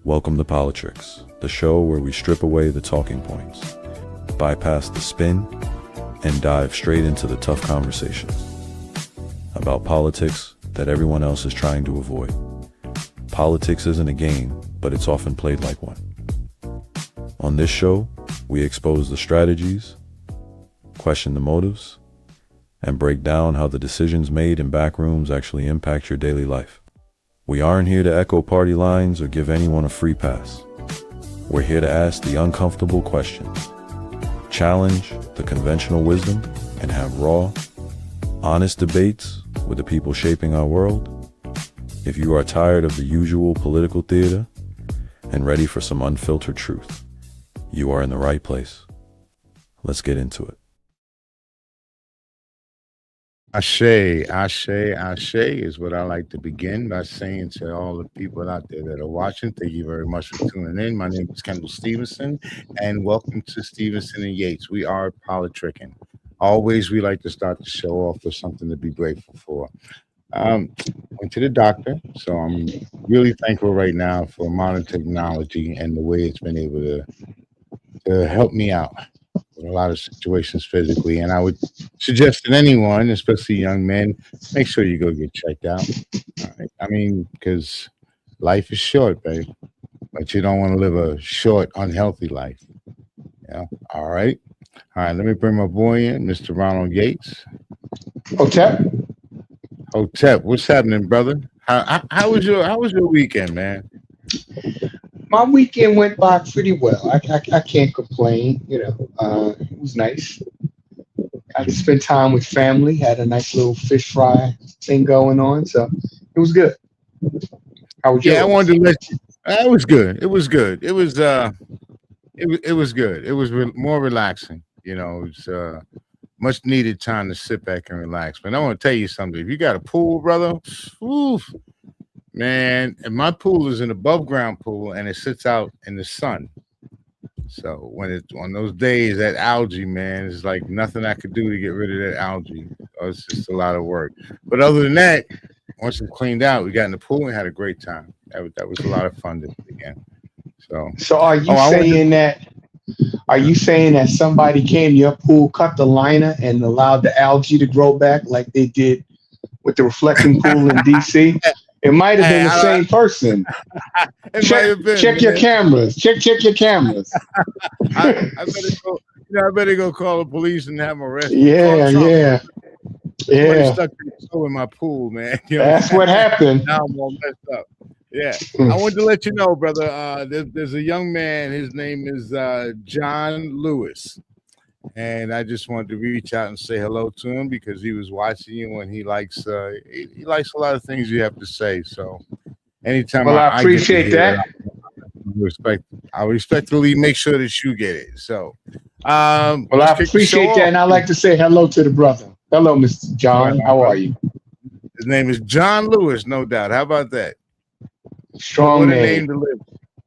Welcome to Politics, the show where we strip away the talking points, bypass the spin, and dive straight into the tough conversations about politics that everyone else is trying to avoid. Politics isn't a game, but it's often played like one. On this show, we expose the strategies, question the motives, and break down how the decisions made in back rooms actually impact your daily life. We aren't here to echo party lines or give anyone a free pass. We're here to ask the uncomfortable questions, challenge the conventional wisdom, and have raw, honest debates with the people shaping our world. If you are tired of the usual political theater and ready for some unfiltered truth, you are in the right place. Let's get into it. Ashe, ashe, ashe is what I like to begin by saying to all the people out there that are watching. Thank you very much for tuning in. My name is Kendall Stevenson, and welcome to Stevenson and Yates. We are politricking. Always, we like to start the show off with something to be grateful for. Went to the doctor, so I'm really thankful right now for modern technology and the way it's been able to help me out with a lot of situations physically. And I would suggest that anyone, especially young men, make sure you go get checked out. All right? I mean, because life is short, babe, but you don't want to live a short, unhealthy life. Yeah. All right. Let me bring my boy in, Mr. Ronald Yates. Hotep, what's happening, brother? How was your weekend, man? My weekend went by pretty well. I can't complain. It was nice. I could spend time with family. Had a nice little fish fry thing going on, so it was good. How was yours? Yeah, I wanted to let you. It was good. It was good. It was good. It was more relaxing. It's much needed time to sit back and relax. But I want to tell you something. If you got a pool, brother, oof, man, and my pool is an above ground pool and it sits out in the sun. So when it's on those days, that algae, man, is like nothing I could do to get rid of that algae. It's just a lot of work. But other than that, once it's cleaned out, we got in the pool and had a great time. That was a lot of fun this weekend. So are you saying that somebody came to your pool, cut the liner, and allowed the algae to grow back like they did with the reflecting pool in DC? It might have been the same person. Check your cameras. Check your cameras. I better go call the police and have them arrested. Yeah. Stuck in my pool, man. That's what happened. Now I'm all messed up. Yeah, I wanted to let you know, brother. There's a young man. His name is John Lewis, and I just wanted to reach out and say hello to him because he was watching you, and he likes he likes a lot of things you have to say. So, anytime I appreciate that. I respectfully make sure that you get it. So, I appreciate that, and I'd like to say hello to the brother. Hello, Mr. John. How are you? His name is John Lewis, no doubt. How about that? Strong name. To live.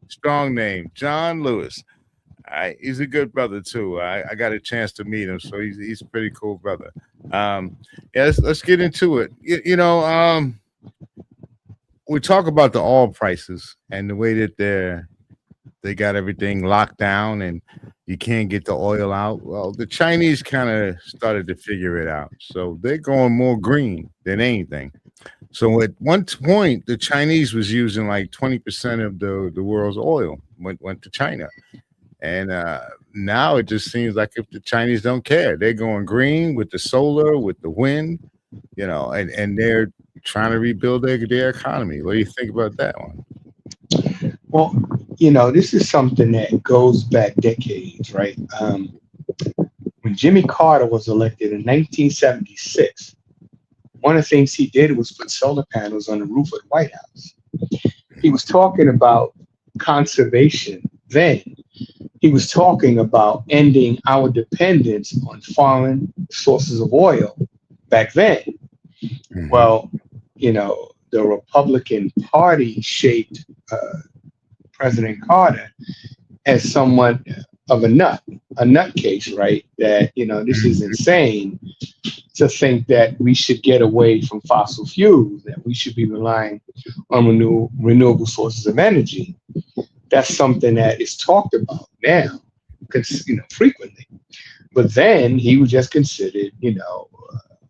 Strong name, John Lewis. He's a good brother too. I got a chance to meet him, so he's a pretty cool brother. Let's get into it. We talk about the oil prices and the way that they got everything locked down and you can't get the oil out. Well, the Chinese kind of started to figure it out, so they're going more green than anything. So at one point, the Chinese was using like 20% of the world's oil went to China. And now it just seems like if the Chinese don't care, they're going green with the solar, with the wind, and they're trying to rebuild their economy. What do you think about that one? Well, this is something that goes back decades, right? When Jimmy Carter was elected in 1976, one of the things he did was put solar panels on the roof of the White House. He was talking about conservation then. He was talking about ending our dependence on foreign sources of oil back then. Mm-hmm. Well, the Republican Party shaped President Carter as somewhat of a nutcase, right? That, this is insane to think that we should get away from fossil fuels, that we should be relying on renewable sources of energy. That's something that is talked about now, frequently. But then he was just considered,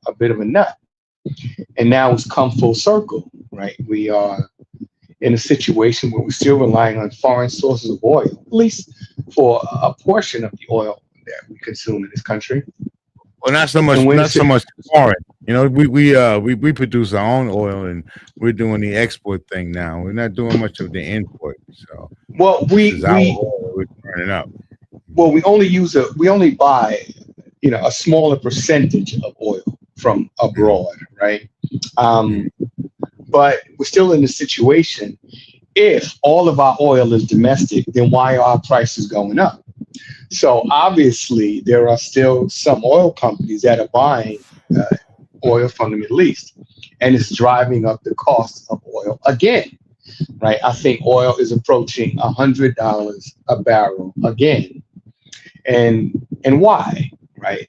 a bit of a nut. And now it's come full circle, right? We are in a situation where we're still relying on foreign sources of oil, at least for a portion of the oil that we consume in this country. Well, not so much foreign. We produce our own oil, and we're doing the export thing now. We're not doing much of the import. So, well, this is our oil we're turning up. Well, we only buy, a smaller percentage of oil from abroad, right? But we're still in a situation. If all of our oil is domestic, then why are our prices going up? So obviously, there are still some oil companies that are buying oil from the Middle East, and it's driving up the cost of oil again, right? I think oil is approaching $100 a barrel again, and why, right?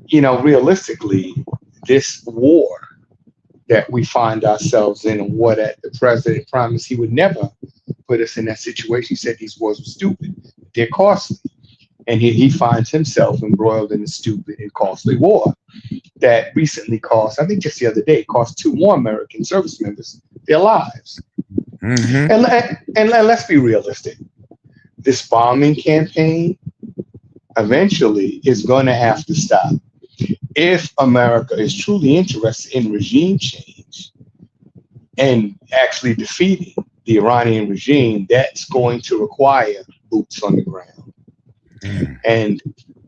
Realistically, this war that we find ourselves in, a war that the president promised he would never put us in that situation. He said these wars were stupid, they're costly. And he finds himself embroiled in a stupid and costly war that recently cost, I think just the other day, cost 2 more American service members their lives. And let's be realistic. This bombing campaign eventually is going to have to stop. If America is truly interested in regime change and actually defeating the Iranian regime, that's going to require boots on the ground. And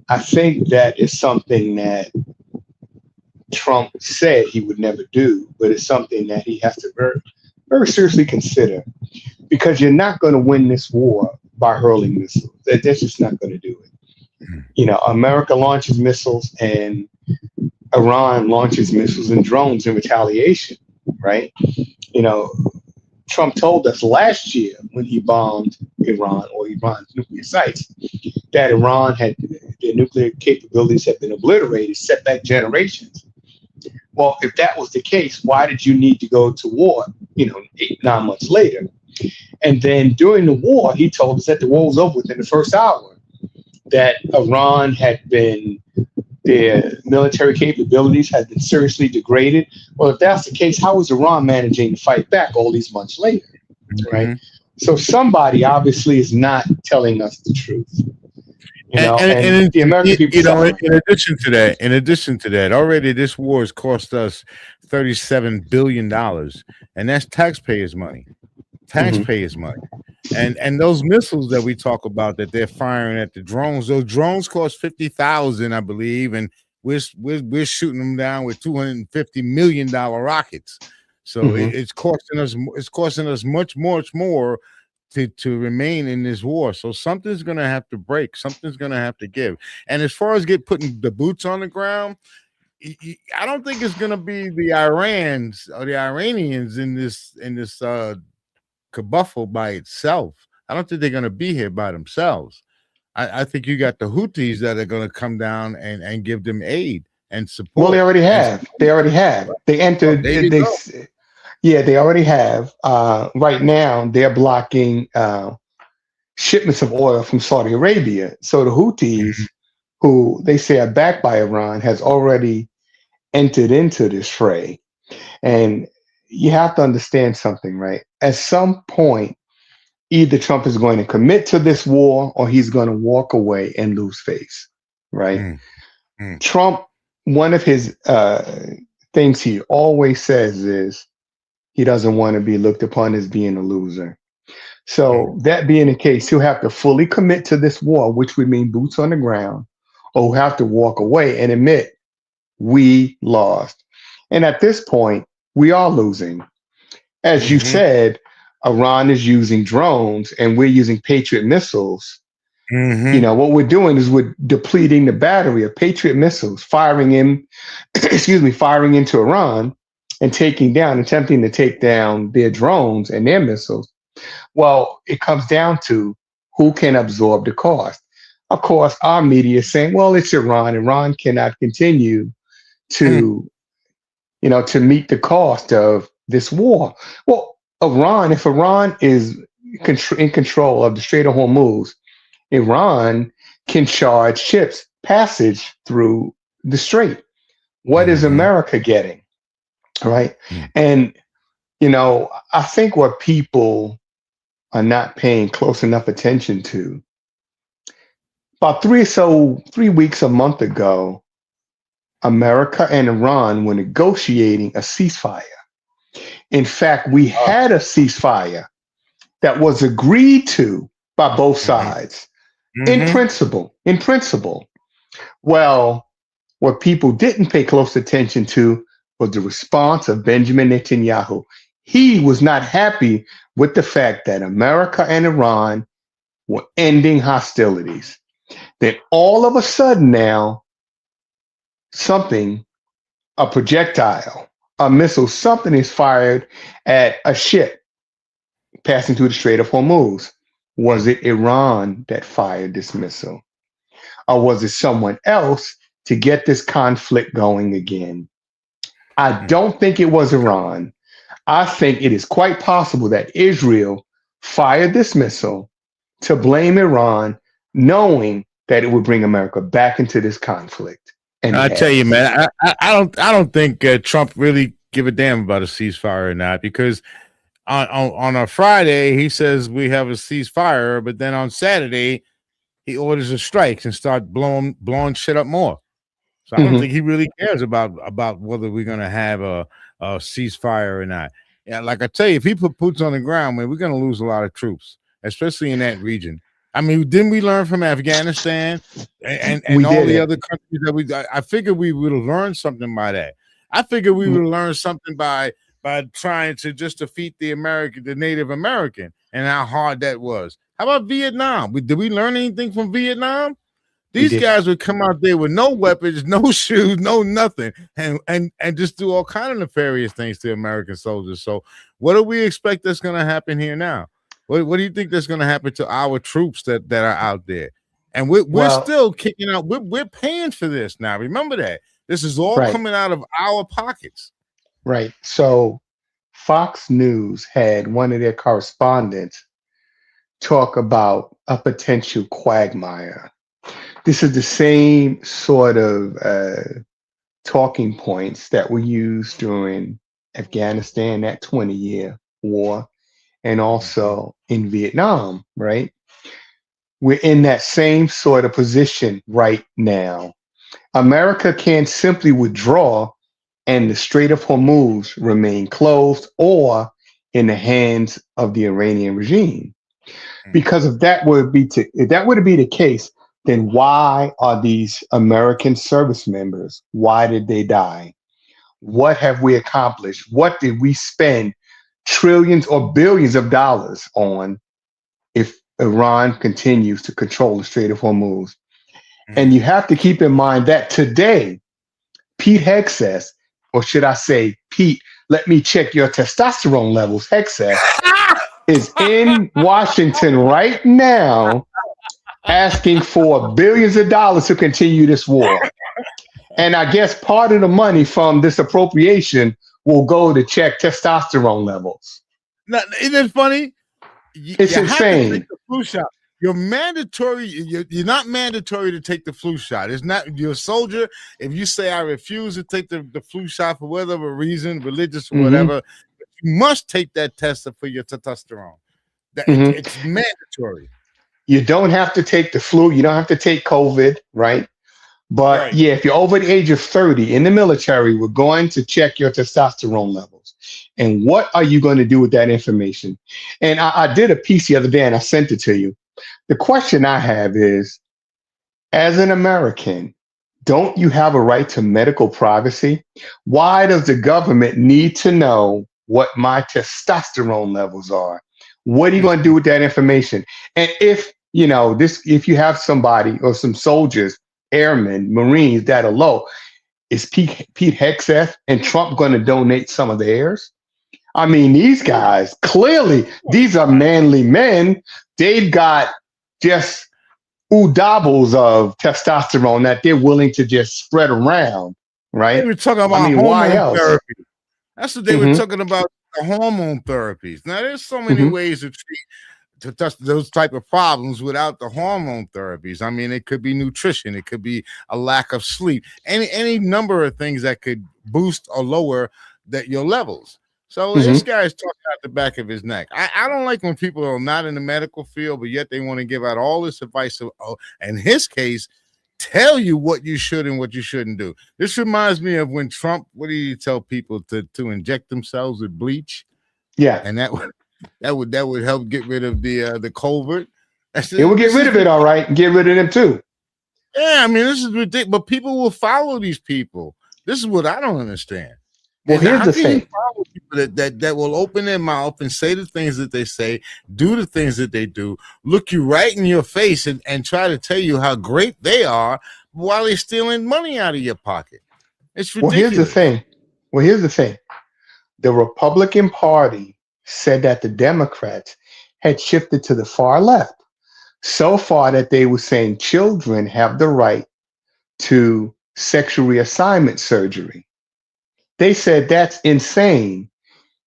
I think that is something that Trump said he would never do, but it's something that he has to very, very seriously consider, because you're not going to win this war by hurling missiles. That's just not going to do it. America launches missiles and Iran launches missiles and drones in retaliation, right? Trump told us last year when he bombed Iran or Iran's nuclear sites that their nuclear capabilities had been obliterated, set back generations. Well, if that was the case, why did you need to go to war, 8, 9 months later? And then during the war, he told us that the war was over within the first hour, that Iran their military capabilities had been seriously degraded. Well, if that's the case, how is Iran managing to fight back all these months later, right? So somebody obviously is not telling us the truth. And the American people. In addition to that, already this war has cost us $37 billion, and that's taxpayers' money. Taxpayers' money. And those missiles that we talk about that they're firing at the drones, those drones cost $50,000, I believe, and we're shooting them down with $250 million rockets. So it's costing us much more to remain in this war. So something's gonna have to break, something's gonna have to give. And as far as putting the boots on the ground, I don't think it's gonna be the Irans or the Iranians in this kerfuffle by itself. I don't think they're going to be here by themselves. I think you got the Houthis that are going to come down and give them aid and support. Well, they already have. They entered. They already have. Right now, they're blocking shipments of oil from Saudi Arabia. So the Houthis, who they say are backed by Iran, has already entered into this fray. And you have to understand something, right? At some point, either Trump is going to commit to this war or he's going to walk away and lose face, right? Trump, one of his things he always says is he doesn't want to be looked upon as being a loser. So that being the case, he'll have to fully commit to this war, which would mean boots on the ground, or he'll have to walk away and admit we lost. And at this point, we are losing. As you said, Iran is using drones and we're using Patriot missiles. What we're doing is we're depleting the battery of Patriot missiles, firing into Iran and attempting to take down their drones and their missiles. Well, it comes down to Who can absorb the cost? Of course, our media is saying, well, it's Iran. Iran cannot continue to, to meet the cost of this war. Well, if Iran is in control of the Strait of Hormuz, Iran can charge ships passage through the strait. What is America getting? Right. And, I think what people are not paying close enough attention to, about 3 weeks, a month ago, America and Iran were negotiating a ceasefire. In fact, we had a ceasefire that was agreed to by both sides in principle. Well, what people didn't pay close attention to was the response of Benjamin Netanyahu. He was not happy with the fact that America and Iran were ending hostilities. Then all of a sudden now, a projectile, a missile, something is fired at a ship passing through the Strait of Hormuz. Was it Iran that fired this missile? Or was it someone else to get this conflict going again? I don't think it was Iran. I think it is quite possible that Israel fired this missile to blame Iran, knowing that it would bring America back into this conflict. And I tell you, man, I don't think Trump really give a damn about a ceasefire or not, because on a Friday he says we have a ceasefire, but then on Saturday he orders a strike and start blowing shit up more. So I don't think he really cares about whether we're gonna have a ceasefire or not. Yeah, like I tell you, if he put boots on the ground, man, we're gonna lose a lot of troops, especially in that region. I mean, didn't we learn from Afghanistan and all the other countries that I figured we would have learned something by that. I figured we would have learned something by trying to just defeat the Native American, and how hard that was. How about Vietnam? Did we learn anything from Vietnam? These guys would come out there with no weapons, no shoes, no nothing, and just do all kind of nefarious things to American soldiers. So what do we expect that's going to happen here now? What do you think that's going to happen to our troops that are out there? And we're still kicking out. We're paying for this now. Remember that. This is all coming out of our pockets. Right. So Fox News had one of their correspondents talk about a potential quagmire. This is the same sort of talking points that were used during Afghanistan, that 20-year war, and also in Vietnam, right? We're in that same sort of position right now. America can't simply withdraw and the Strait of Hormuz remain closed or in the hands of the Iranian regime. Because if that were to be the case, then why are these American service members? Why did they die? What have we accomplished? What did we spend trillions or billions of dollars on if Iran continues to control the Strait of Hormuz? And you have to keep in mind that today, Pete Hegseth, or should I say, Pete, let me check your testosterone levels, Hegseth, is in Washington right now asking for billions of dollars to continue this war. And I guess part of the money from this appropriation will go to check testosterone levels. Now, isn't it funny? It's insane. Have to take the flu shot. You're mandatory. You're not mandatory to take the flu shot. It's not. You're a soldier. If you say I refuse to take the flu shot for whatever reason, religious or whatever, you must take that test for your testosterone. It's mandatory. You don't have to take the flu. You don't have to take COVID, right? But yeah, if you're over the age of 30 in the military, we're going to check your testosterone levels. And what are you going to do with that information? And I did a piece the other day and I sent it to you. The question I have is, as an American, don't you have a right to medical privacy? Why does the government need to know what my testosterone levels are? What are you going to do with that information? And if you have somebody or some soldiers, airmen, Marines that are low, is Pete Hegseth and Trump going to donate some of theirs? I mean, these guys, clearly, these are manly men. They've got just doubles of testosterone that they're willing to just spread around, They right? were talking I about mean, why hormone else? therapy. That's what they were Hmm. talking about, the hormone therapies. Now, there's so many Hmm. ways to treat to touch those type of problems without the hormone therapies. I mean, it could be nutrition, it could be a lack of sleep, any number of things that could boost or lower your levels. So this Hmm. guy is talking out the back of his neck. I don't like when people are not in the medical field, but yet they want to give out all this advice. In his case, tell you what you should and what you shouldn't do. This reminds me of when Trump, what do you tell people to inject themselves with bleach? Yeah, And that would help get rid of the covert. it will get rid of it, all right. Get rid of them too. Yeah, I mean, this is ridiculous. But people will follow these people. This is what I don't understand. Well, And here's how the can you thing. follow people that will open their mouth and say the things that they say, do the things that they do, look you right in your face and try to tell you how great they are while they're stealing money out of your pocket? It's Well, here's the ridiculous. thing. Well, here's the thing. The Republican Party said that the Democrats had shifted to the far left so far that they were saying children have the right to sexual reassignment surgery. They said that's insane.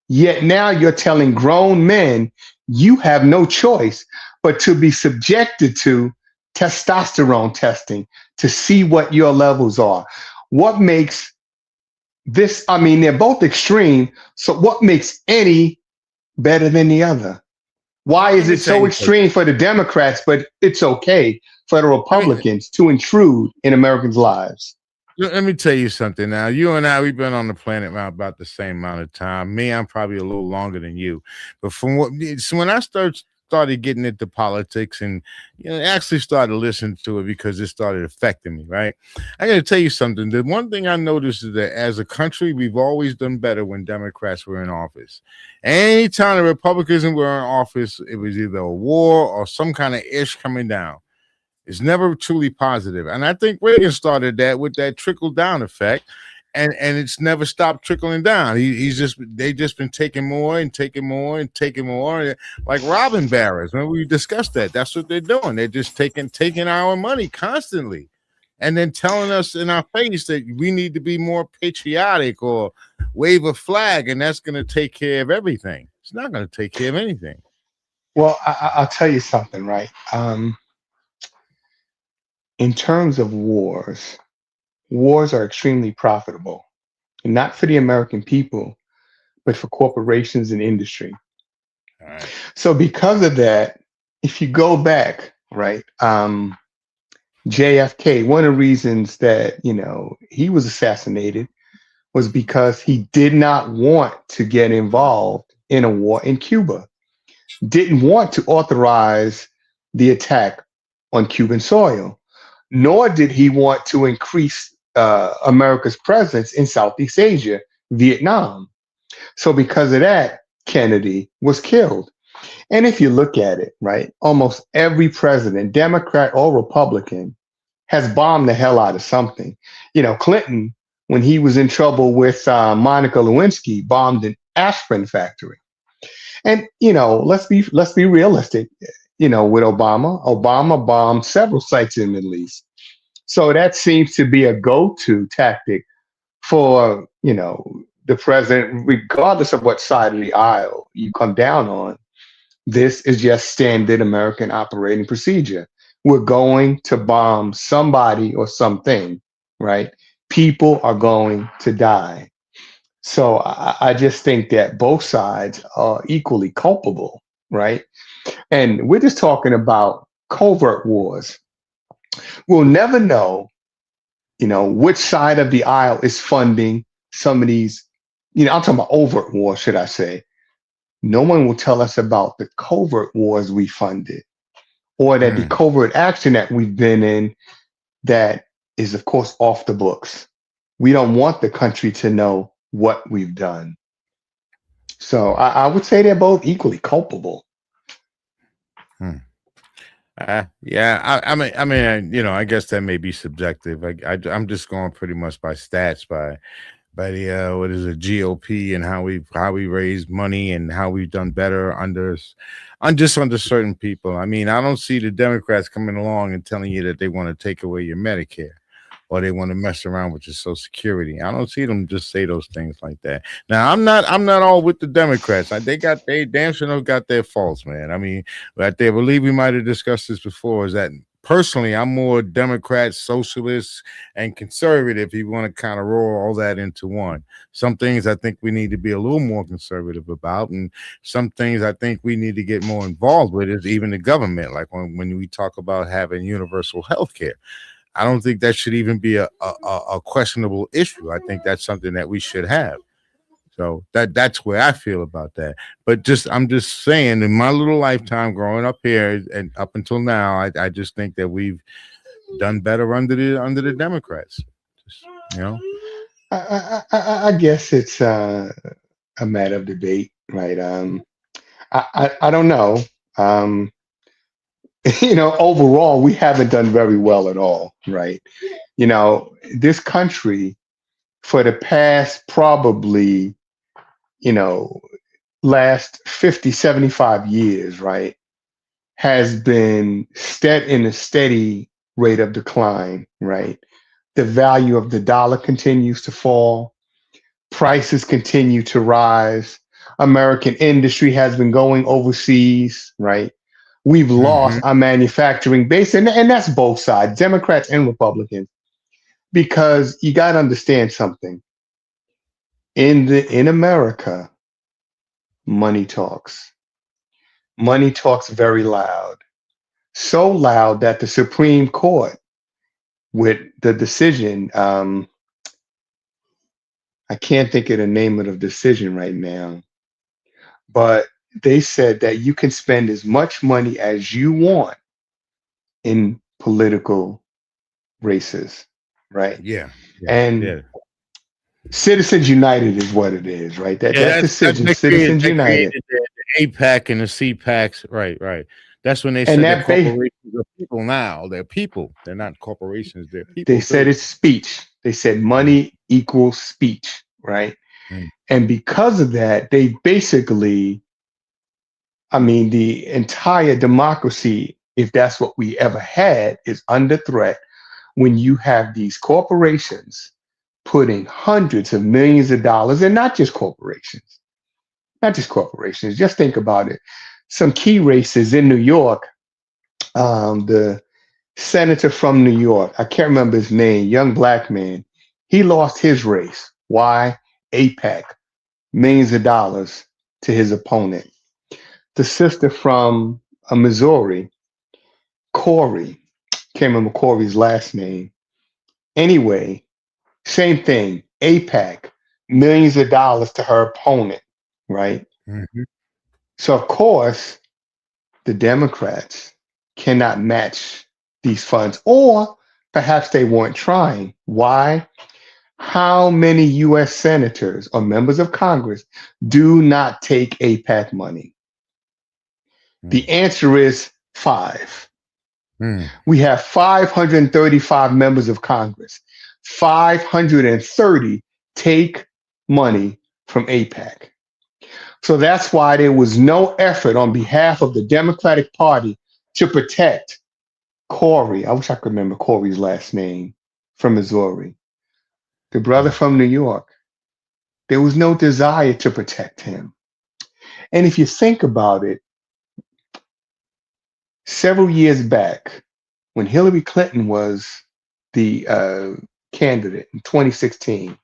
Yet now you're telling grown men you have no choice but to be subjected to testosterone testing to see what your levels are. What makes this? I mean, they're both extreme. So what makes any better than the other? Why Let is me it tell so you something. extreme for the Democrats, but it's okay for the Let me, Republicans to intrude in Americans' lives? Let me tell you something now. You and I, we've been on the planet now about the same amount of time. Me, I'm probably a little longer than you. But so when I started getting into politics and actually started listening to it because it started affecting me, right? I got to tell you something. The one thing I noticed is that as a country, we've always done better when Democrats were in office. Anytime the Republicans were in office, it was either a war or some kind of ish coming down. It's never truly positive. And I think Reagan started that with that trickle down effect. And it's never stopped trickling down. They just been taking more and taking more and taking more, like robbing barons. When we discussed that, that's what they're doing. They're just taking our money constantly, and then telling us in our face that we need to be more patriotic or wave a flag, and that's going to take care of everything. It's not going to take care of anything. Well, I'll tell you something, right? In terms of wars, wars are extremely profitable, not for the American people, but for corporations and industry. All right. So, because of that, if you go back, right, JFK, one of the reasons that he was assassinated was because he did not want to get involved in a war in Cuba, didn't want to authorize the attack on Cuban soil, nor did he want to increase America's presence in Southeast Asia, Vietnam. So, because of that, Kennedy was killed. And if you look at it, right, almost every president, Democrat or Republican, has bombed the hell out of something. Clinton, when he was in trouble with Monica Lewinsky, bombed an aspirin factory. And let's be realistic. With Obama bombed several sites in the Middle East. So that seems to be a go-to tactic for the president, regardless of what side of the aisle you come down on. This is just standard American operating procedure. We're going to bomb somebody or something, right? People are going to die. So I just think that both sides are equally culpable, right? And we're just talking about covert wars. We'll never know, which side of the aisle is funding some of these, I'm talking about overt wars, should I say. No one will tell us about the covert wars we funded or that the Mm. covert action that we've been in that is, of course, off the books. We don't want the country to know what we've done. So I would say they're both equally culpable. Hmm. Yeah. I guess that may be subjective. I'm just going pretty much by stats, by by the what is it, GOP, and how we raise money and how we've done better under certain people. I mean, I don't see the Democrats coming along and telling you that they want to take away your Medicare or they want to mess around with your Social Security. I don't see them just say those things like that. Now, I'm not all with the Democrats. They damn sure got their faults, man. I mean, but I believe we might have discussed this before. Is that personally, I'm more Democrat, socialist, and conservative. If you want to kind of roll all that into one, some things I think we need to be a little more conservative about, and some things I think we need to get more involved with is even the government. Like when we talk about having universal health care. I don't think that should even be a questionable issue. I think that's something that we should have. So that's where I feel about that. But I'm just saying, in my little lifetime growing up here and up until now, I just think that we've done better under the Democrats. Just, you know. I guess it's a matter of debate, right? I don't know. Um, overall, we haven't done very well at all, right? This country for the past probably, you know, last 50, 75 years, right, has been in a steady rate of decline, right? The value of the dollar continues to fall, prices continue to rise. American industry has been going overseas, right? We've lost Mm-hmm. our manufacturing base, and that's both sides, Democrats and Republicans, because you got to understand something. In America, money talks. Money talks very loud, so loud that the Supreme Court, with the decision, I can't think of the name of the decision right now, but they said that you can spend as much money as you want in political races, right? Yeah. Yeah. And Yeah. Citizens United is what it is, right? Yeah. That decision, Citizens That United, created the APAC and the CPACs. Right. Right. That's when they and said that that they corporations are people now. They're people. They're not corporations. They're they people said too. it's speech. They said Mm, money equals speech, right? mm, And because of that, they basically, I mean, the entire democracy, if that's what we ever had, is under threat when you have these corporations putting hundreds of millions of dollars, and not just corporations. Just think about it. Some key races in New York, the senator from New York, I can't remember his name, young black man, he lost his race. Why? APAC, millions of dollars to his opponent. The sister from Missouri, Corey, can't remember Corey's last name. Anyway, same thing, APAC, millions of dollars to her opponent, right? mhm. So, of course, the Democrats cannot match these funds, or perhaps they weren't trying. Why? How many US senators or members of Congress do not take APAC money? Mm, The answer is five. mm. We have 535 members of Congress. 530 take money from APAC. So that's why there was no effort on behalf of the Democratic Party to protect Corey. I wish I could remember Corey's last name, from Missouri, the brother Yeah. from New York. There was no desire to protect him. And if you think about it, several years back, when Hillary Clinton was the candidate in 2016,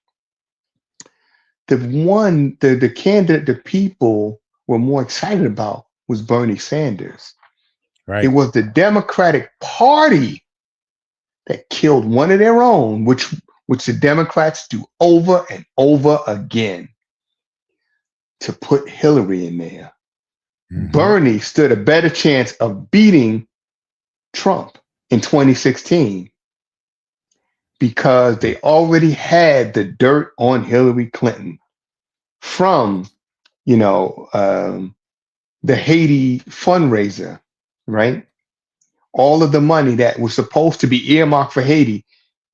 the candidate the people were more excited about was Bernie Sanders. It Right. was the Democratic Party that killed one of their own, which the Democrats do over and over again, to put Hillary in there. Hmm. Bernie stood a better chance of beating Trump in 2016 because they already had the dirt on Hillary Clinton from, you know, the Haiti fundraiser, right? All of the money that was supposed to be earmarked for Haiti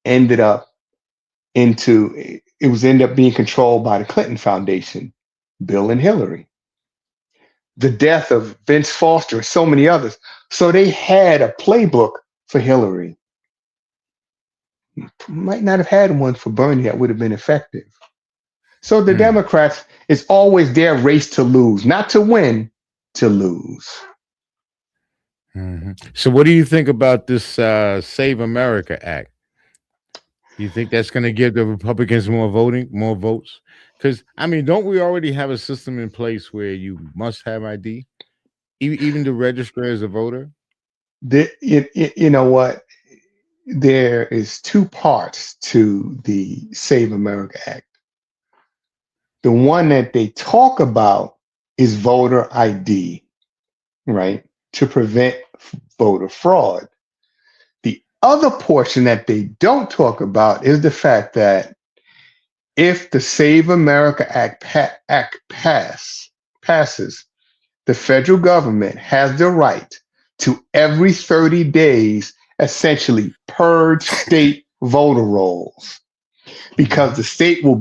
ended up into it was ended up being controlled by the Clinton Foundation, Bill and Hillary. The death of Vince Foster and so many others. So they had a playbook for Hillary. Might not have had one for Bernie that would have been effective. So the Democrats, it's always their race to lose, not to win, to lose. So what do you think about this Save America Act? You think that's going to give the Republicans more votes? Because, I mean, don't we already have a system in place where you must have ID, even to register as a voter? You know what? There is two parts to the Save America Act. The one that they talk about is voter ID, right? To prevent voter fraud. The other portion that they don't talk about is the fact that if the Save America Act passes, the federal government has the right to every 30 days essentially purge state voter rolls, because the state will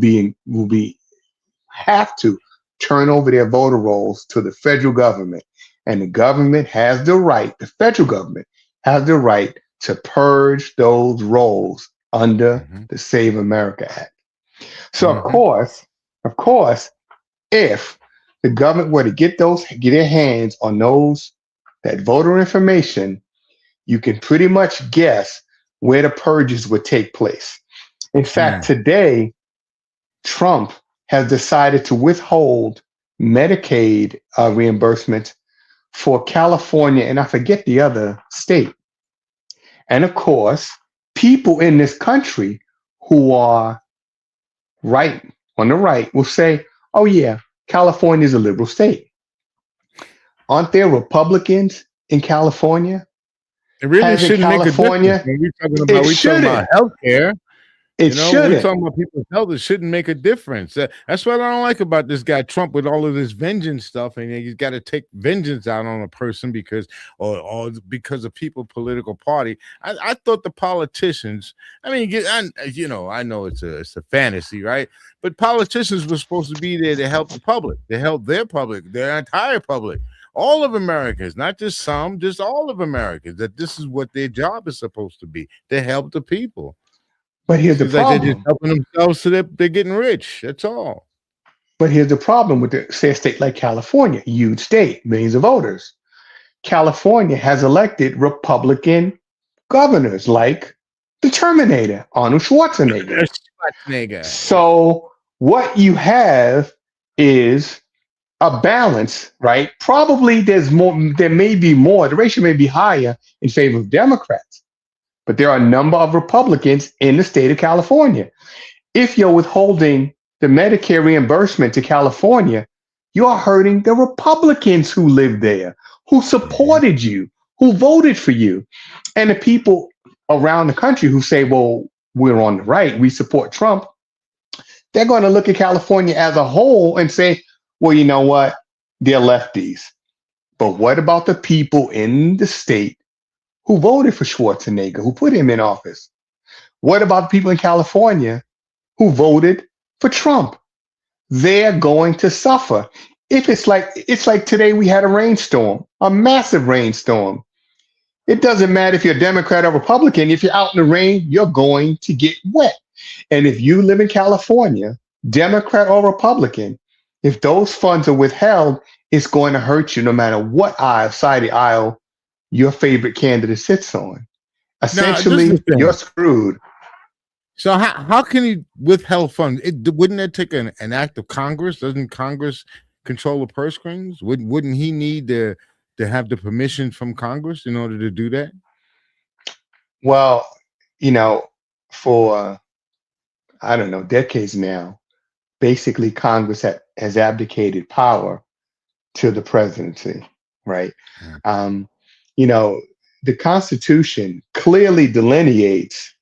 have to turn over their voter rolls to the federal government, and the government has the right, the federal government has the right to purge those rolls under the Save America Act. So of course, if the government were to get their hands on that voter information, you can pretty much guess where the purges would take place. In fact, today, Trump has decided to withhold Medicaid reimbursement for California, and I forget the other state. And of course, people in this country who are on the right will say, oh yeah, California is a liberal state. Aren't there Republicans in California? It really shouldn't California, make a difference. We're talking about healthcare. We're talking about people's health. It shouldn't make a difference. That's what I don't like about this guy Trump with all of this vengeance stuff, and he's got to take vengeance out on a person because of people's political party. I thought the politicians. I mean, I know it's a fantasy, right? But politicians were supposed to be there to help the public, to help their public, their entire public. All of Americans, not just some, just all of Americans, that this is what their job is supposed to be, to help the people. But here's the problem. They're just helping themselves so that they're getting rich. That's all. But here's the problem with a state like California, huge state, millions of voters. California has elected Republican governors like the Terminator, Arnold Schwarzenegger. So what you have is a balance, right? Probably there may be more, the ratio may be higher in favor of Democrats, but there are a number of Republicans in the state of California. If you're withholding the Medicare reimbursement to California, you're hurting the Republicans who live there, who supported you, who voted for you. And the people around the country who say, well, we're on the right, we support Trump, they're going to look at California as a whole and say, well, you know what? They're lefties. But what about the people in the state who voted for Schwarzenegger, who put him in office? What about people in California who voted for Trump? They're going to suffer. If it's like today we had a rainstorm, a massive rainstorm. It doesn't matter if you're a Democrat or Republican. If you're out in the rain, you're going to get wet. And if you live in California, Democrat or Republican, if those funds are withheld, it's going to hurt you no matter what side of the aisle your favorite candidate sits on. Essentially, you're screwed. So how can he withhold funds? Wouldn't that take an act of Congress? Doesn't Congress control the purse strings? Wouldn't he need to have the permission from Congress in order to do that? Well, for I don't know, decades now, basically Congress has abdicated power to the presidency, right? The Constitution clearly delineates,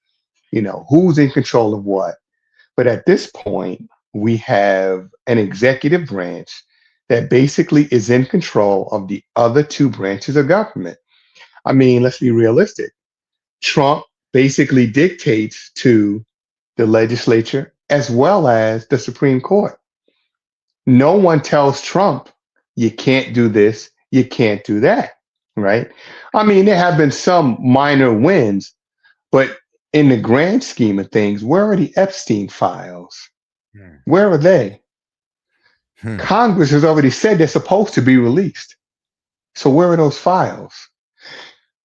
who's in control of what. But at this point, we have an executive branch that basically is in control of the other two branches of government. I mean, let's be realistic. Trump basically dictates to the legislature as well as the Supreme Court. No one tells Trump, you can't do this, you can't do that, right? I mean, there have been some minor wins, but in the grand scheme of things, where are the Epstein files? Hmm. Where are they? Hmm. Congress has already said they're supposed to be released. So where are those files?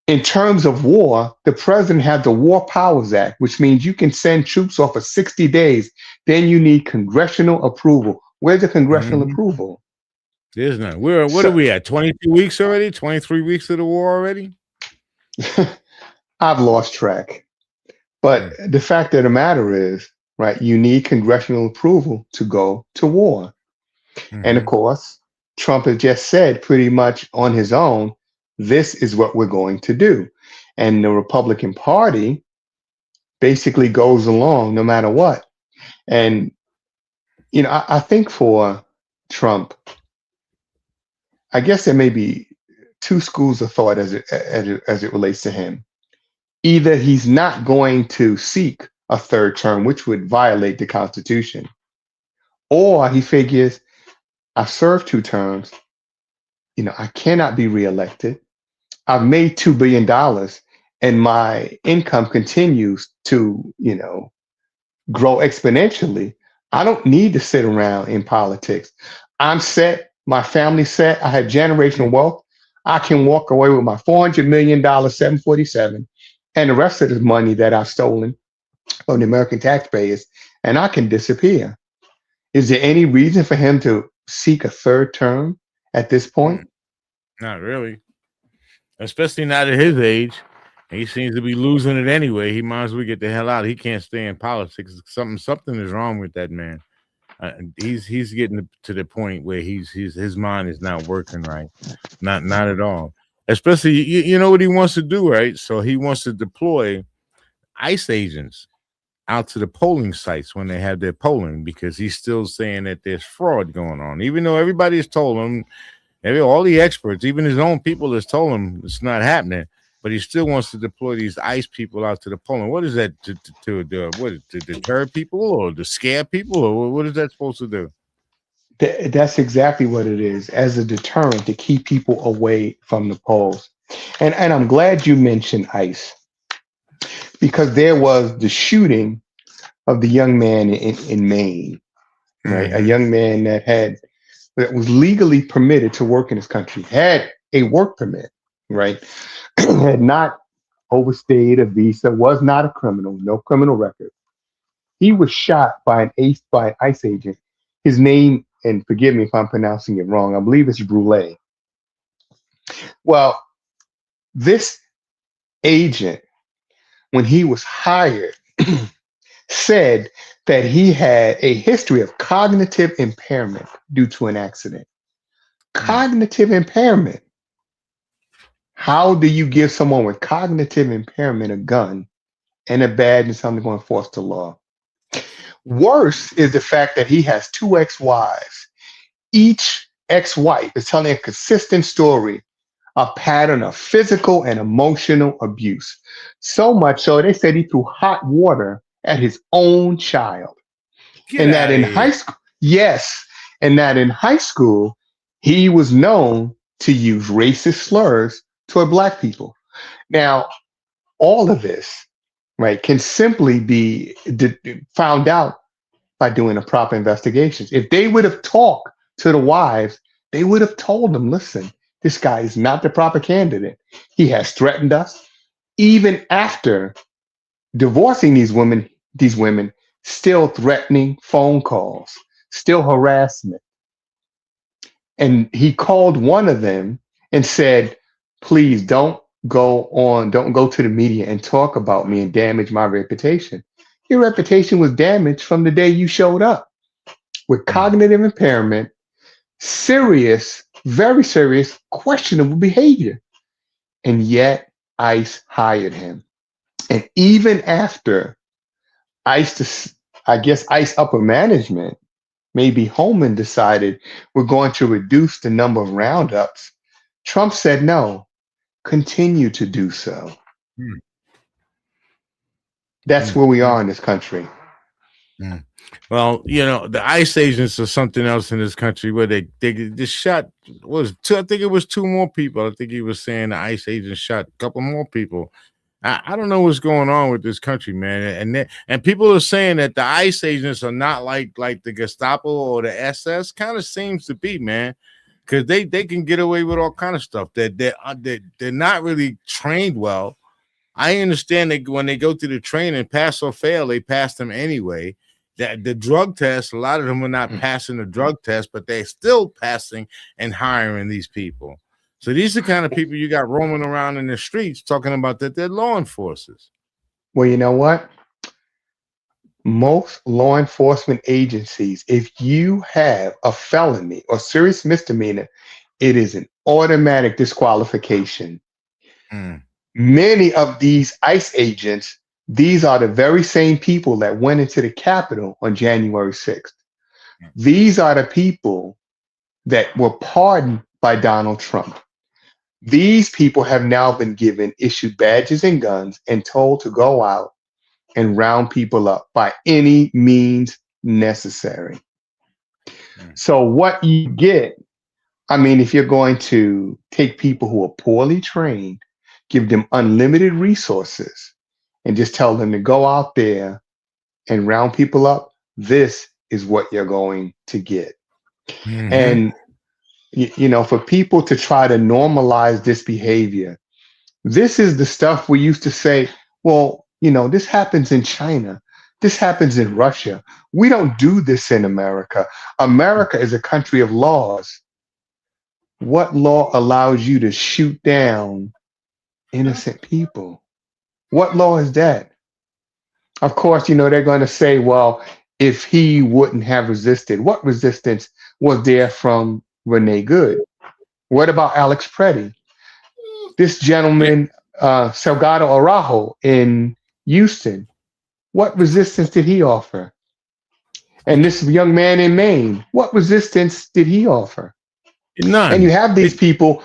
In terms of war, the president had the War Powers Act, which means you can send troops off for 60 days. Then you need congressional approval. Where's the congressional Mhm. approval? There's none. What So are we at? 22 weeks already? 23 weeks of the war already? I've lost track. But Hmm. the fact of the matter is, right, you need congressional approval to go to war. And of Mhm. course, Trump has just said pretty much on his own, this is what we're going to do. And the Republican Party basically goes along no matter what. And, I think for Trump, I guess there may be two schools of thought as it relates to him. Either he's not going to seek a third term, which would violate the Constitution, or he figures, I've served 2 terms, I cannot be reelected. I've made $2 billion and my income continues to, grow exponentially. I don't need to sit around in politics. I'm set. My family's set. I have generational wealth. I can walk away with my $400 million 747 and the rest of the money that I've stolen from the American taxpayers, and I can disappear. Is there any reason for him to seek a third term at this Hmm. point? Not really. Especially not at his age. He seems to be losing it anyway. He might as well get the hell out. He can't stay in politics. Something is wrong with that man. He's getting to the point where his mind is not working right. Not at all. Especially you know what he wants to do, right? So he wants to deploy ICE agents out to the polling sites when they have their polling because he's still saying that there's fraud going on, even though everybody has told him, all the experts, even his own people, has told him it's not happening. But he still wants to deploy these ICE people out to the polling. What is that to deter people or to scare people or what is that supposed to do? That's exactly what it is, as a deterrent to keep people away from the polls. And I'm glad you mentioned ICE because there was the shooting of the young man in Maine, right? A Mm-hmm. young man that was legally permitted to work in this country, had a work permit, right? Had not overstayed a visa, was not a criminal, no criminal record. He was shot by an ICE agent. His name, and forgive me if I'm pronouncing it wrong, I believe it's Brule. Well, this agent, when he was hired, said that he had a history of cognitive impairment due to an accident. Mm. Cognitive impairment. How do you give someone with cognitive impairment a gun and a badge and something to enforce the law? Worse is the fact that he has 2 ex-wives. Each ex-wife is telling a consistent story, a pattern of physical and emotional abuse. So much so they said he threw hot water at his own child. Get And that out of in here. high school, yes, and that in high school, he was known to use racist slurs toward black people. Now, all of this, right, can simply be found out by doing a proper investigation. If they would have talked to the wives, they would have told them, listen, this guy is not the proper candidate. He has threatened us. Even after divorcing these women, still threatening phone calls, still harassment. And he called one of them and said, please don't go to the media and talk about me and damage my reputation. Your reputation was damaged from the day you showed up with Mm. cognitive impairment, serious, very serious, questionable behavior. And yet ICE hired him. And even after I guess ICE upper management, maybe Holman decided we're going to reduce the number of roundups, Trump said no, continue to do so. Mm. That's Mm. where we Mm. are in this country. Mm. Well, the ICE agents are something else in this country where they just shot was two, I think it was two more people. I think he was saying the ICE agents shot a couple more people. I don't know what's going on with this country, man. And people are saying that the ICE agents are not like the Gestapo or the SS. Kind of seems to be, man, because they can get away with all kind of stuff. They're not really trained well. I understand that when they go through the training, pass or fail, they pass them anyway. That the drug test, a lot of them are not passing the drug test, but they're still passing and hiring these people. So these are the kind of people you got roaming around in the streets talking about that they're law enforcers. Well, you know what? Most law enforcement agencies, if you have a felony or serious misdemeanor, it is an automatic disqualification. Mm. Many of these ICE agents, these are the very same people that went into the Capitol on January 6th. These are the people that were pardoned by Donald Trump. These people have now been issued badges and guns and told to go out and round people up by any means necessary. So what you get, I mean, if you're going to take people who are poorly trained, give them unlimited resources, and just tell them to go out there and round people up, this is what you're going to get. Mm-hmm. And, for people to try to normalize this behavior, this is the stuff we used to say, well, this happens in China. This happens in Russia. We don't do this in America. America is a country of laws. What law allows you to shoot down innocent people? What law is that? Of course, they're going to say, well, if he wouldn't have resisted, what resistance was there from Renee Good? What about Alex Preddy? This gentleman, Salgado Araujo in Houston, what resistance did he offer? And this young man in Maine, what resistance did he offer? None. And you have these people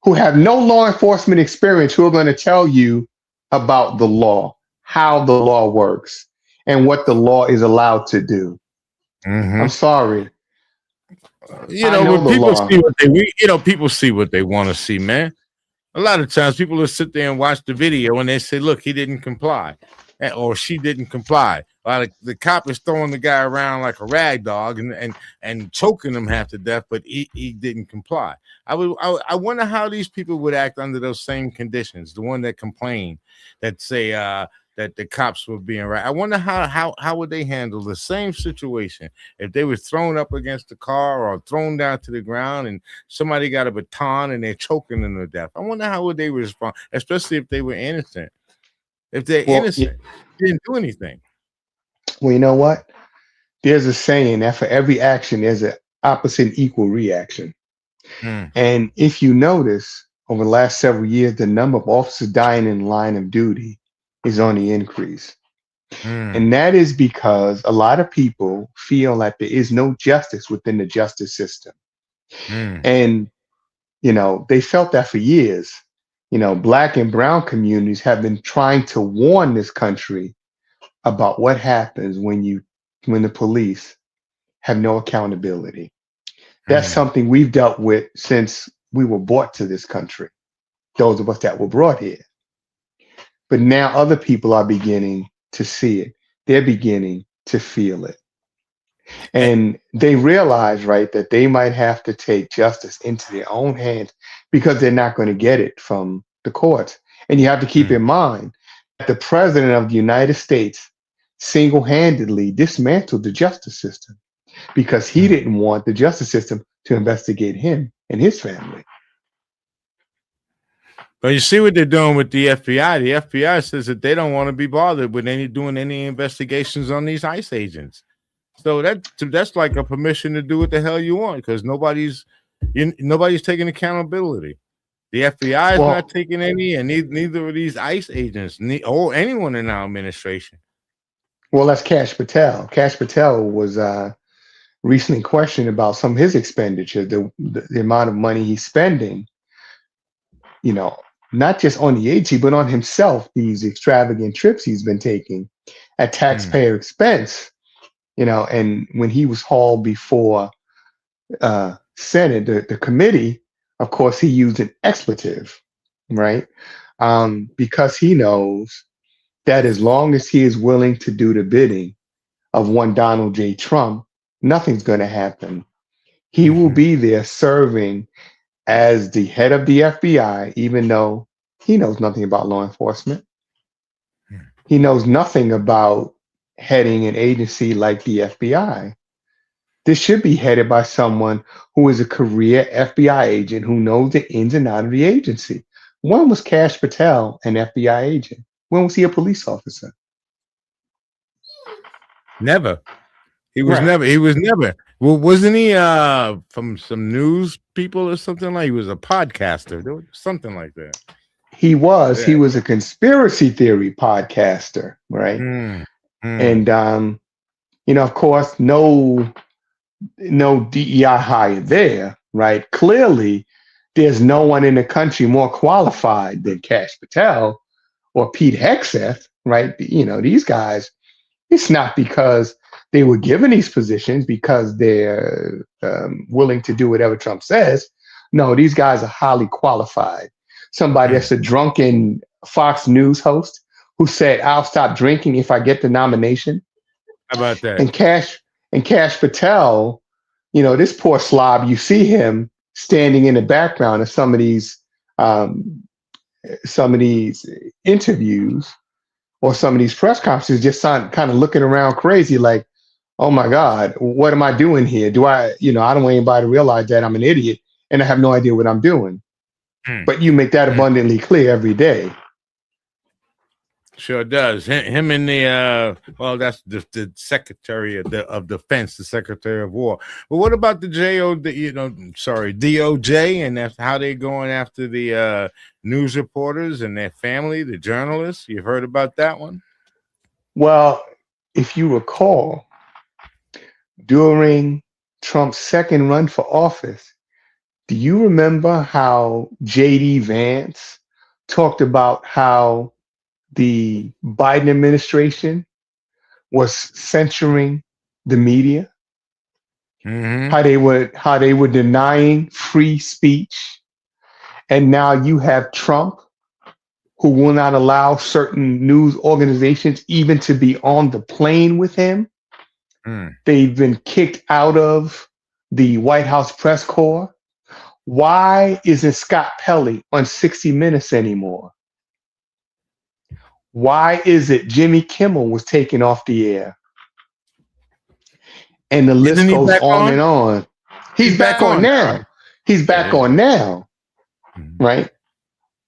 who have no law enforcement experience who are going to tell you about the law, how the law works, and what the law is allowed to do. Mm-hmm. I'm sorry. When people see what people see what they want to see, man. A lot of times people will sit there and watch the video and they say, look, he didn't comply or she didn't comply. Like the cop is throwing the guy around like a rag dog and choking him half to death, but he didn't comply. I wonder how these people would act under those same conditions. The one that complained, that say that the cops were being right. I wonder how would they handle the same situation if they were thrown up against the car or thrown down to the ground and somebody got a baton and they're choking them to death. I wonder how would they respond, especially if they were innocent. If they're innocent, they didn't do anything. Well, you know what? There's a saying that for every action, there's an opposite and equal reaction. And if you notice, over the last several years, the number of officers dying in line of duty is on the increase. And that is because a lot of people feel that there is no justice within the justice system. And, they felt that for years. Black and brown communities have been trying to warn this country about what happens when the police have no accountability. That's something we've dealt with since we were brought to this country, those of us that were brought here. But now other people are beginning to see it. They're beginning to feel it. And they realize, right, that they might have to take justice into their own hands because they're not going to get it from the courts. And you have to keep in mind that the president of the United States single-handedly dismantled the justice system because he didn't want the justice system to investigate him and his family. But you see what they're doing with the FBI. The FBI says that they don't want to be bothered with doing any investigations on these ICE agents. So that's like a permission to do what the hell you want because nobody's taking accountability. The FBI is not taking any, and neither of these ICE agents or anyone in our administration. Well, that's Kash Patel. Kash Patel was recently questioned about some of his expenditure, the amount of money he's spending, not just on the agency, but on himself, these extravagant trips he's been taking at taxpayer expense. And when he was hauled before Senate, the committee, of course, he used an expletive, right? Because he knows that as long as he is willing to do the bidding of one Donald J. Trump, nothing's going to happen. He will Mhm. be there serving as the head of the FBI, even though he knows nothing about law enforcement. He knows nothing about heading an agency like the FBI. This should be headed by someone who is a career FBI agent who knows the ins and outs of the agency. One was Kash Patel, an FBI agent. When was he a police officer? Never. He was Right. never. He was never. Well, wasn't he from some news people or something like? He was a podcaster, there was something like that. He was. Yeah. He was a conspiracy theory podcaster, right? Mm, And of course, no DEI hire there, right? Clearly, there's no one in the country more qualified than Kash Patel or Pete Hegseth, right? These guys, it's not because they were given these positions because they're willing to do whatever Trump says. No, these guys are highly qualified. Somebody that's a drunken Fox News host who said, "I'll stop drinking if I get the nomination." How about that? And Kash Patel, this poor slob, you see him standing in the background of some of these interviews or some of these press conferences, just kind of looking around crazy, like, "Oh my God, what am I doing here? I don't want anybody to realize that I'm an idiot and I have no idea what I'm doing." But you make that abundantly clear every day. Sure does. Him and the that's the Secretary of Defense, the Secretary of War. But what about the DOJ, and that's how they're going after the news reporters and their family, the journalists? You heard about that one? Well, if you recall, during Trump's second run for office, do you remember how J.D. Vance talked about how the Biden administration was censoring the media? Mm-hmm. How they were denying free speech, and now you have Trump, who will not allow certain news organizations even to be on the plane with him. They've been kicked out of the White House press corps. Why isn't Scott Pelley on 60 Minutes anymore? Why is it Jimmy Kimmel was taken off the air? And the list goes on and on. He's back on now. He's back on now, right?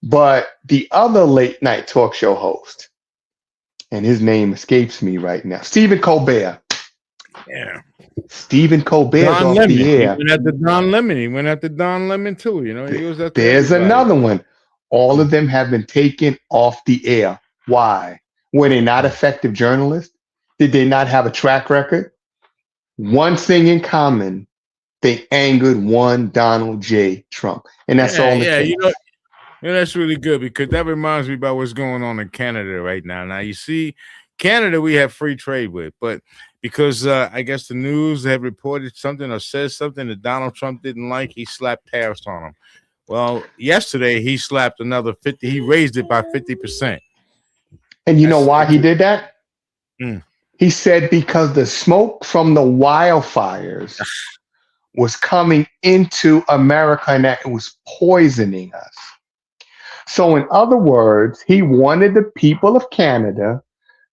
But the other late night talk show host, and his name escapes me right now, Stephen Colbert. Yeah. Stephen Colbert's off the air. He went after Don Lemon. He went after Don Lemon too. He was at There's another one. All of them have been taken off the air. Why? Were they not effective journalists? Did they not have a track record? One thing in common: they angered one Donald J. Trump, and that's all. That's really good, because that reminds me about what's going on in Canada right now. Now, you see, Canada we have free trade with, but because I guess the news have reported something or says something that Donald Trump didn't like, he slapped tariffs on them. Well, yesterday he slapped another 50. He raised it by 50%. And you know why he did that? He said because the smoke from the wildfires was coming into America and that it was poisoning us. So in other words, he wanted the people of Canada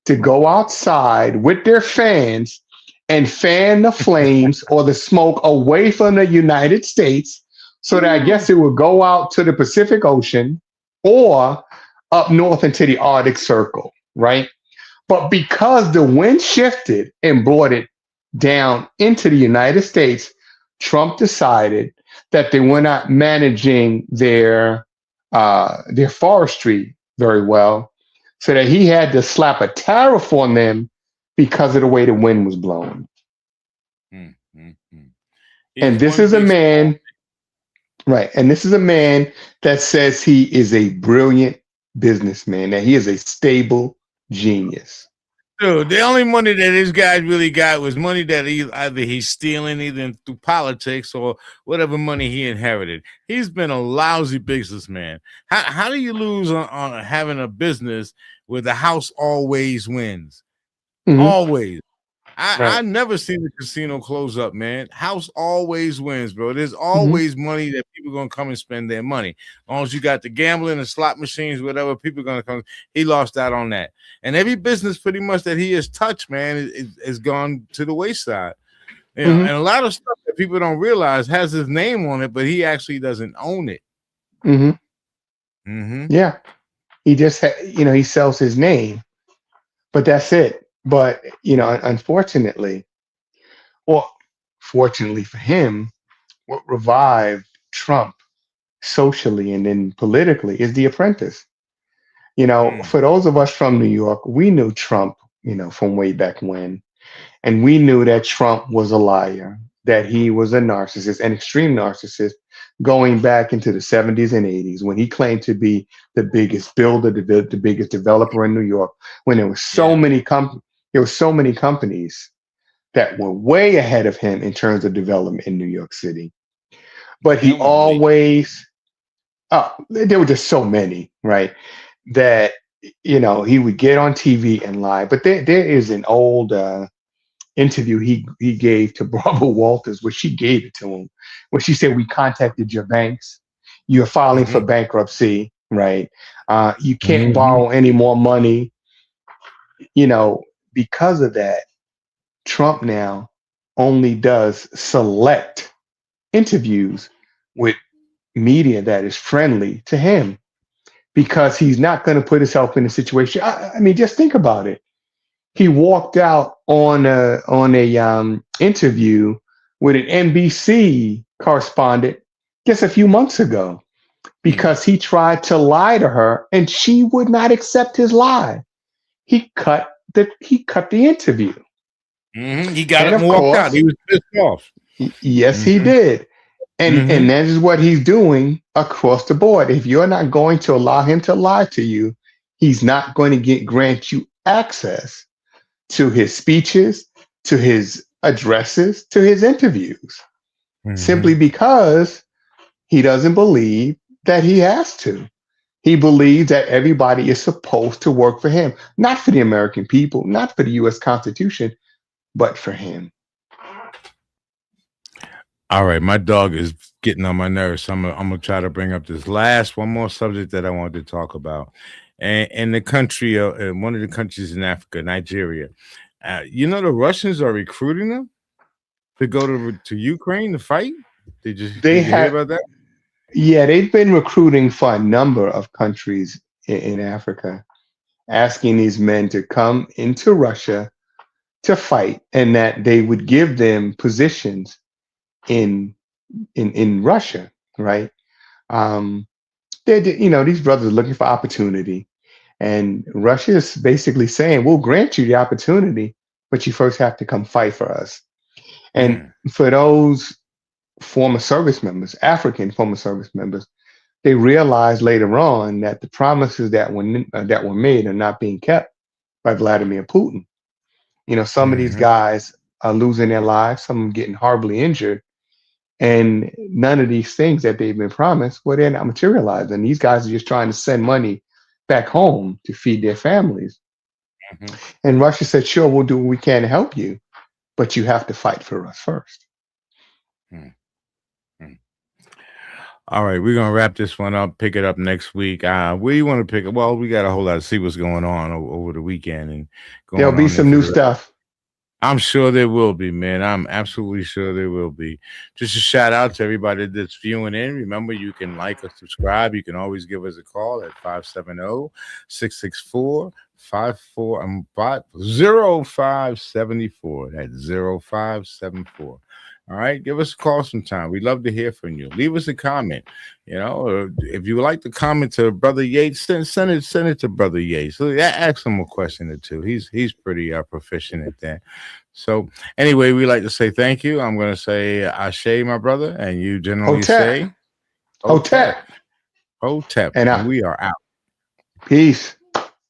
to go outside with their fans and fan the flames or the smoke away from the United States, so that I guess it would go out to the Pacific Ocean or up north into the Arctic Circle, right? But because the wind shifted and brought it down into the United States, Trump decided that they were not managing their forestry very well, so that he had to slap a tariff on them because of the way the wind was blowing. And this is a man, right? And this is a man that says he is a brilliant businessman, that he is a stable genius. Dude, the only money that this guy really got was money that either he's stealing, either through politics or whatever money he inherited. He's been a lousy businessman. How do you lose on having a business where the house always wins? Mhm. Always. I Right. never seen the casino close up, man. House always wins, bro. There's Mhm. always money that people gonna come and spend their money. As long as you got the gambling, the slot machines, whatever, people gonna come. He lost out on that, and every business pretty much that he has touched, man, is gone to the wayside. You know, Mhm. and a lot of stuff that people don't realize has his name on it, but he actually doesn't own it. Mhm. Mm-hmm. Yeah. He just he sells his name, but that's it. But unfortunately, or fortunately for him, what revived Trump socially and then politically is The Apprentice. For those of us from New York, we knew Trump, from way back when, and we knew that Trump was a liar, that he was a narcissist, an extreme narcissist, going back into the 70s and 80s when he claimed to be the biggest builder, the biggest developer in New York, when there were Yeah. so many companies that were way ahead of him in terms of development in New York City. But They he don't want to leave. always, there were just so many, right? That he would get on TV and lie. But there is an old interview he gave to Barbara Walters, where she gave it to him, where she said, "We contacted your banks. You're filing for Mm-hmm. bankruptcy, right? You can't Mm-hmm. borrow any more money." Because of that, Trump now only does select interviews with media that is friendly to him, because he's not going to put himself in a situation. I mean, just think about it. He walked out on a interview with an NBC correspondent just a few months ago because he tried to lie to her and she would not accept his lie. He cut the interview. Mm-hmm. He got And up and of walked out. course, He was pissed off. yes, he Mm-hmm. did. And Mm-hmm. that is what he's doing across the board. If you're not going to allow him to lie to you, he's not going to grant you access to his speeches, to his addresses, to his interviews, Mm-hmm. simply because he doesn't believe that he has to. He believes that everybody is supposed to work for him, not for the American people, not for the US Constitution, but for him. All right, my dog is getting on my nerves, so I'm gonna try to bring up this one more subject that I wanted to talk about, and in the country, one of the countries in Africa, Nigeria. The Russians are recruiting them to go to Ukraine to fight. They Did you hear have, about that? yeah, they've been recruiting for a number of countries in Africa, asking these men to come into Russia to fight, and that they would give them positions in in Russia, right? Um, these brothers are looking for opportunity, and Russia is basically saying, "We'll grant you the opportunity, but you first have to come fight for us." And Mm, for those former service members, African former service members, they realized later on that the promises that were made are not being kept by Vladimir Putin. Some of these mhm. guys are losing their lives, some of them getting horribly injured, and none of these things that they've been promised, well, they're not materializing. These guys are just trying to send money back home to feed their families. Mhm. And Russia said, sure, we'll do what we can to help you, but you have to fight for us first. Mm, mm. All right, we're gonna wrap this one up. Pick it up next week. Where you want to pick it? Well, we got a whole lot to see what's going on over the weekend and There'll going be on some into new the. stuff. I'm sure there will be, man. I'm absolutely sure there will be. Just a shout out to everybody that's viewing in. Remember, you can like or subscribe. You can always give us a call at 570-664-54 0574. That's 0574. All right, give us a call sometime. We'd love to hear from you. Leave us a comment. Or if you would like to comment to Brother Yates, send it to Brother Yates. So ask him a question or two. He's pretty proficient at that. So anyway, we like to say thank you. I'm going to say Ashe, my brother, and you generally Hotep. say Hotep, Hotep. Hotep, And and we are out. peace.